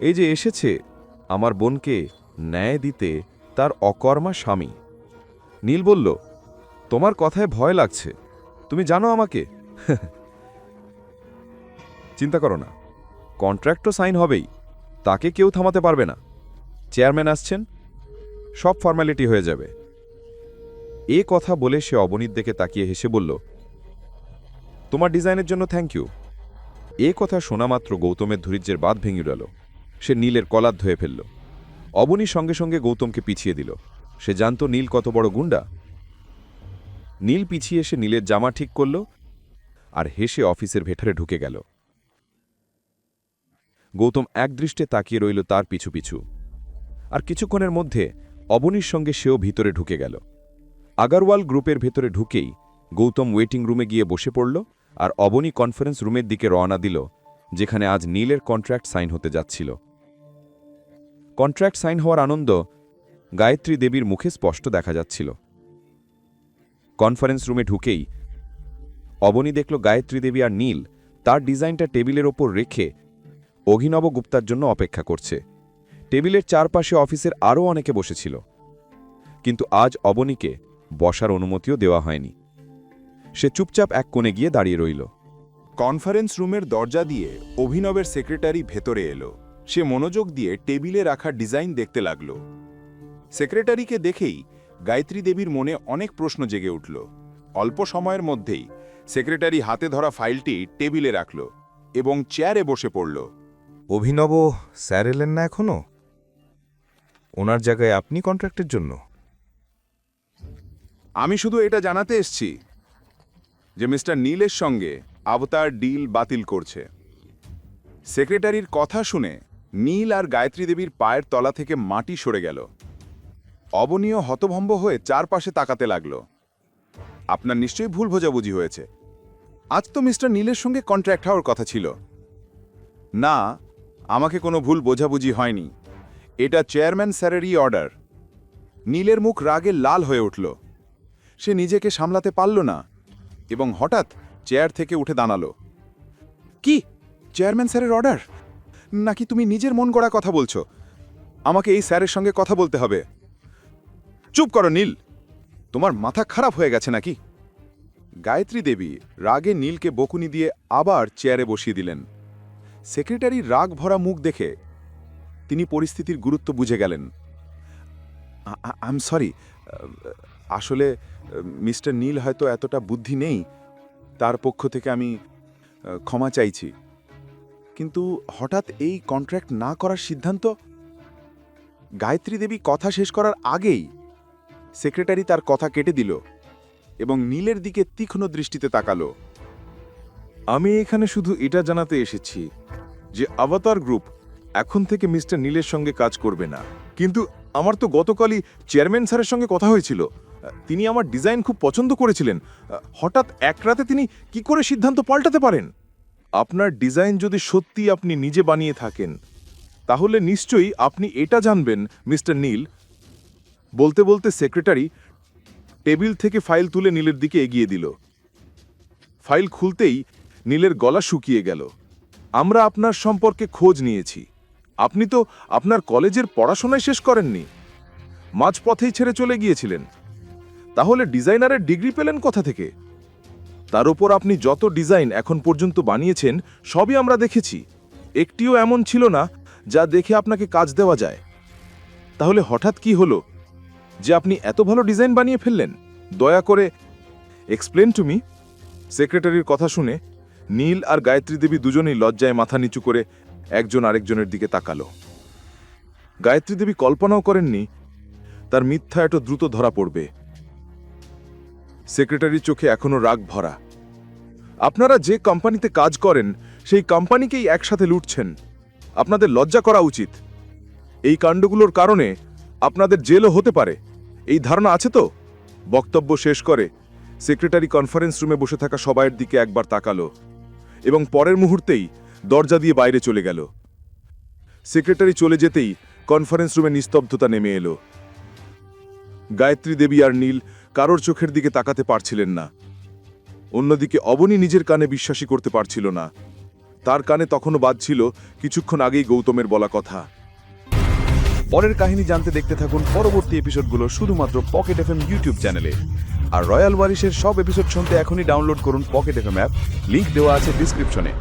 এই যে এসেছে আমার বোনকে ন্যায় দিতে তার অকর্মা স্বামী। নীল বলল, তোমার কথায় ভয় লাগছে, তুমি জানো আমাকে। চিন্তা করো না, কন্ট্রাক্ট তো সাইন হবেই, তাকে কেউ থামাতে পারবে না। চেয়ারম্যান আসছেন, সব ফর্ম্যালিটি হয়ে যাবে। এ কথা বলে সে অবনীর দিকে তাকিয়ে হেসে বলল, তোমার ডিজাইনের জন্য থ্যাংক ইউ। এ কথা শোনা মাত্র গৌতমের ধৈর্যের বাঁধ ভেঙে গেল। সে নীলের কলার ধুয়ে ফেলল। অবনী সঙ্গে সঙ্গে গৌতমকে পিছিয়ে দিল। সে জানত নীল কত বড় গুন্ডা। নীল পিছিয়ে এসে নীলের জামা ঠিক করল আর হেসে অফিসের ভেতরে ঢুকে গেল। গৌতম একদৃষ্টে তাকিয়ে রইল তার পিছু পিছু। আর কিছুক্ষণের মধ্যে অবনীর সঙ্গে সেও ভিতরে ঢুকে গেল। আগারওয়াল গ্রুপের ভেতরে ঢুকেই গৌতম ওয়েটিং রুমে গিয়ে বসে পড়ল আর অবনী কনফারেন্স রুমের দিকে রওনা দিল, যেখানে আজ নীলের কন্ট্রাক্ট সাইন হতে যাচ্ছিল। কন্ট্রাক্ট সাইন হওয়ার আনন্দ গায়ত্রী দেবীর মুখে স্পষ্ট দেখা যাচ্ছিল। কনফারেন্স রুমে ঢুকেই অবনী দেখল গায়ত্রী দেবী আর নীল তার ডিজাইনটা টেবিলের ওপর রেখে অভিনব গুপ্তার জন্য অপেক্ষা করছে। টেবিলের চারপাশে অফিসের আরও অনেকে বসেছিল, কিন্তু আজ অবনীকে বসার অনুমতিও দেওয়া হয়নি। সে চুপচাপ এক কোণে গিয়ে দাঁড়িয়ে রইল। কনফারেন্স রুমের দরজা দিয়ে অভিনবের সেক্রেটারি ভেতরে এলো। সে মনোযোগ দিয়ে টেবিলে রাখা ডিজাইন দেখতে লাগল। সেক্রেটারিকে দেখেই গায়ত্রী দেবীর মনে অনেক প্রশ্ন জেগে উঠল। অল্প সময়ের মধ্যেই সেক্রেটারি হাতে ধরা ফাইলটি টেবিলে রাখল এবং চেয়ারে বসে পড়ল। অভিনব স্যার এলেন না এখনো? ওনার জায়গায় আপনি কন্ট্রাক্টের জন্য? আমি শুধু এটা জানাতে এসেছি যে মিস্টার নীলের সঙ্গে আবতার ডিল বাতিল করছে। সেক্রেটারির কথা শুনে নীল আর গায়ত্রী দেবীর পায়ের তলা থেকে মাটি সরে গেল। অবনীয় হতভম্ব হয়ে চারপাশে তাকাতে লাগল। আপনার নিশ্চয়ই ভুল বোঝাবুঝি হয়েছে। আজ তো মিস্টার নীলের সঙ্গে কন্ট্রাক্ট হওয়ার কথা ছিল। না, আমাকে কোনো ভুল বোঝাবুঝি হয়নি। এটা চেয়ারম্যান স্যারেরই অর্ডার। নীলের মুখ রাগে লাল হয়ে উঠল। সে নিজেকে সামলাতে পারল না এবং হঠাৎ চেয়ার থেকে উঠে দাঁড়ালো। কি, চেয়ারম্যান স্যারের অর্ডার? নাকি তুমি নিজের মন গড়া কথা বলছো? আমাকে এই স্যারের সঙ্গে কথা বলতে হবে। চুপ করো নীল, তোমার মাথা খারাপ হয়ে গেছে নাকি? গায়ত্রী দেবী রাগে নীলকে বকুনি দিয়ে আবার চেয়ারে বসিয়ে দিলেন। সেক্রেটারির রাগ ভরা মুখ দেখে তিনি পরিস্থিতির গুরুত্ব বুঝে গেলেন। আই এম সরি, আসলে মিস্টার নীল হয়তো এতটা বুদ্ধি নেই, তার পক্ষ থেকে আমি ক্ষমা চাইছি। কিন্তু হঠাৎ এই কন্ট্রাক্ট না করার সিদ্ধান্ত? গায়ত্রী দেবী কথা শেষ করার আগেই সেক্রেটারি তার কথা কেটে দিল এবং নীলের দিকে তীক্ষ্ণ দৃষ্টিতে তাকালো। আমি এখানে শুধু এটা জানাতে এসেছি যে আভাতার গ্রুপ এখন থেকে মিস্টার নীলের সঙ্গে কাজ করবে না। কিন্তু আমার তো গতকালই চেয়ারম্যান স্যারের সঙ্গে কথা হয়েছিল। তিনি আমার ডিজাইন খুব পছন্দ করেছিলেন। হঠাৎ এক রাতে তিনি কি করে সিদ্ধান্ত পাল্টাতে পারেন? আপনার ডিজাইন যদি সত্যি আপনি নিজে বানিয়ে থাকেন, তাহলে নিশ্চয়ই আপনি এটা জানবেন মিস্টার নীল। বলতে বলতে সেক্রেটারি টেবিল থেকে ফাইল তুলে নীলের দিকে এগিয়ে দিল। ফাইল খুলতেই নীলের গলা শুকিয়ে গেল। আমরা আপনার সম্পর্কে খোঁজ নিয়েছি। আপনি তো আপনার কলেজের পড়াশোনাই শেষ করেননি, মাঝপথেই ছেড়ে চলে গিয়েছিলেন। তাহলে ডিজাইনারের ডিগ্রি পেলেন কোথা থেকে? তার উপর আপনি যত ডিজাইন এখন পর্যন্ত বানিয়েছেন সবই আমরা দেখেছি। একটিও এমন ছিল না যা দেখে আপনাকে কাজ দেওয়া যায়। তাহলে হঠাৎ কি হলো যে আপনি এত ভালো ডিজাইন বানিয়ে ফেললেন? দয়া করে এক্সপ্লেন টু মি। সেক্রেটারির কথা শুনে নীল আর গায়ত্রী দেবী দুজনেই লজ্জায় মাথা নিচু করে একজন আরেকজনের দিকে তাকালো। গায়ত্রী দেবী কল্পনাও করেননি তার মিথ্যা এত দ্রুত ধরা পড়বে। সেক্রেটারির চোখে এখনো রাগ ভরা। আপনারা যে কোম্পানিতে কাজ করেন সেই কোম্পানিকেই একসাথে লুটছেন। আপনাদের লজ্জা করা উচিত। এই কাণ্ডগুলোর কারণে আপনাদের জেলও হতে পারে, এই ধারণা আছে তো? বক্তব্য শেষ করে সেক্রেটারি কনফারেন্স রুমে বসে থাকা সবাইয়ের দিকে একবার তাকালো এবং পরের মুহূর্তেই দরজা দিয়ে বাইরে চলে গেল। সেক্রেটারি চলে যেতেই কনফারেন্স রুমে নিস্তব্ধতা নেমে এলো। গায়ত্রী দেবী আর নীল কারোর চোখের দিকে তাকাতে পারছিলেন না। অন্যদিকে অবনী নিজের কানে বিশ্বাসই করতে পারছিল না। তার কানে তখনও বাজছিল কিছুক্ষণ আগেই গৌতমের বলা কথা। পরের কাহিনী জানতে দেখতে থাকুন পরবর্তী এপিসোডগুলো শুধুমাত্র পকেট এফএম ইউটিউব চ্যানেলে। আর রয়্যাল ওয়ারিশের সব এপিসোড শুনতে এখনই ডাউনলোড করুন পকেট এফএম অ্যাপ, লিংক দেওয়া আছে ডিসক্রিপশনে।